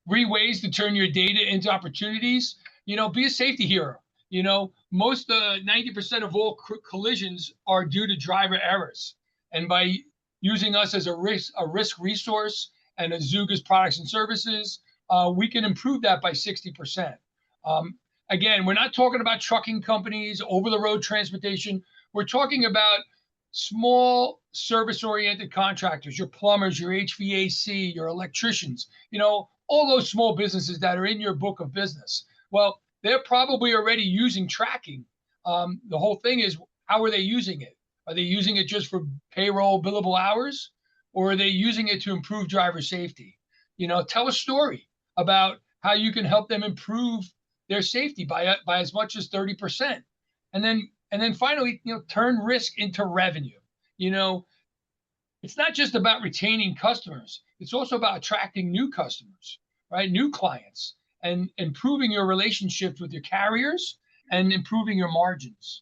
ways to turn your data into opportunities. Be a safety hero. Most 90% of all collisions are due to driver errors, and by using us as a risk resource and Azuga's products and services, we can improve that by 60%. Again, we're not talking about trucking companies, over-the-road transportation. We're talking about small service-oriented contractors, your plumbers, your HVAC, your electricians, all those small businesses that are in your book of business. Well, they're probably already using tracking. The whole thing is, how are they using it? Are they using it just for payroll, billable hours? Or are they using it to improve driver safety? Tell a story about how you can help them improve their safety by as much as 30%. And then finally, turn risk into revenue. It's not just about retaining customers. It's also about attracting new customers, right? New clients, and improving your relationships with your carriers and improving your margins.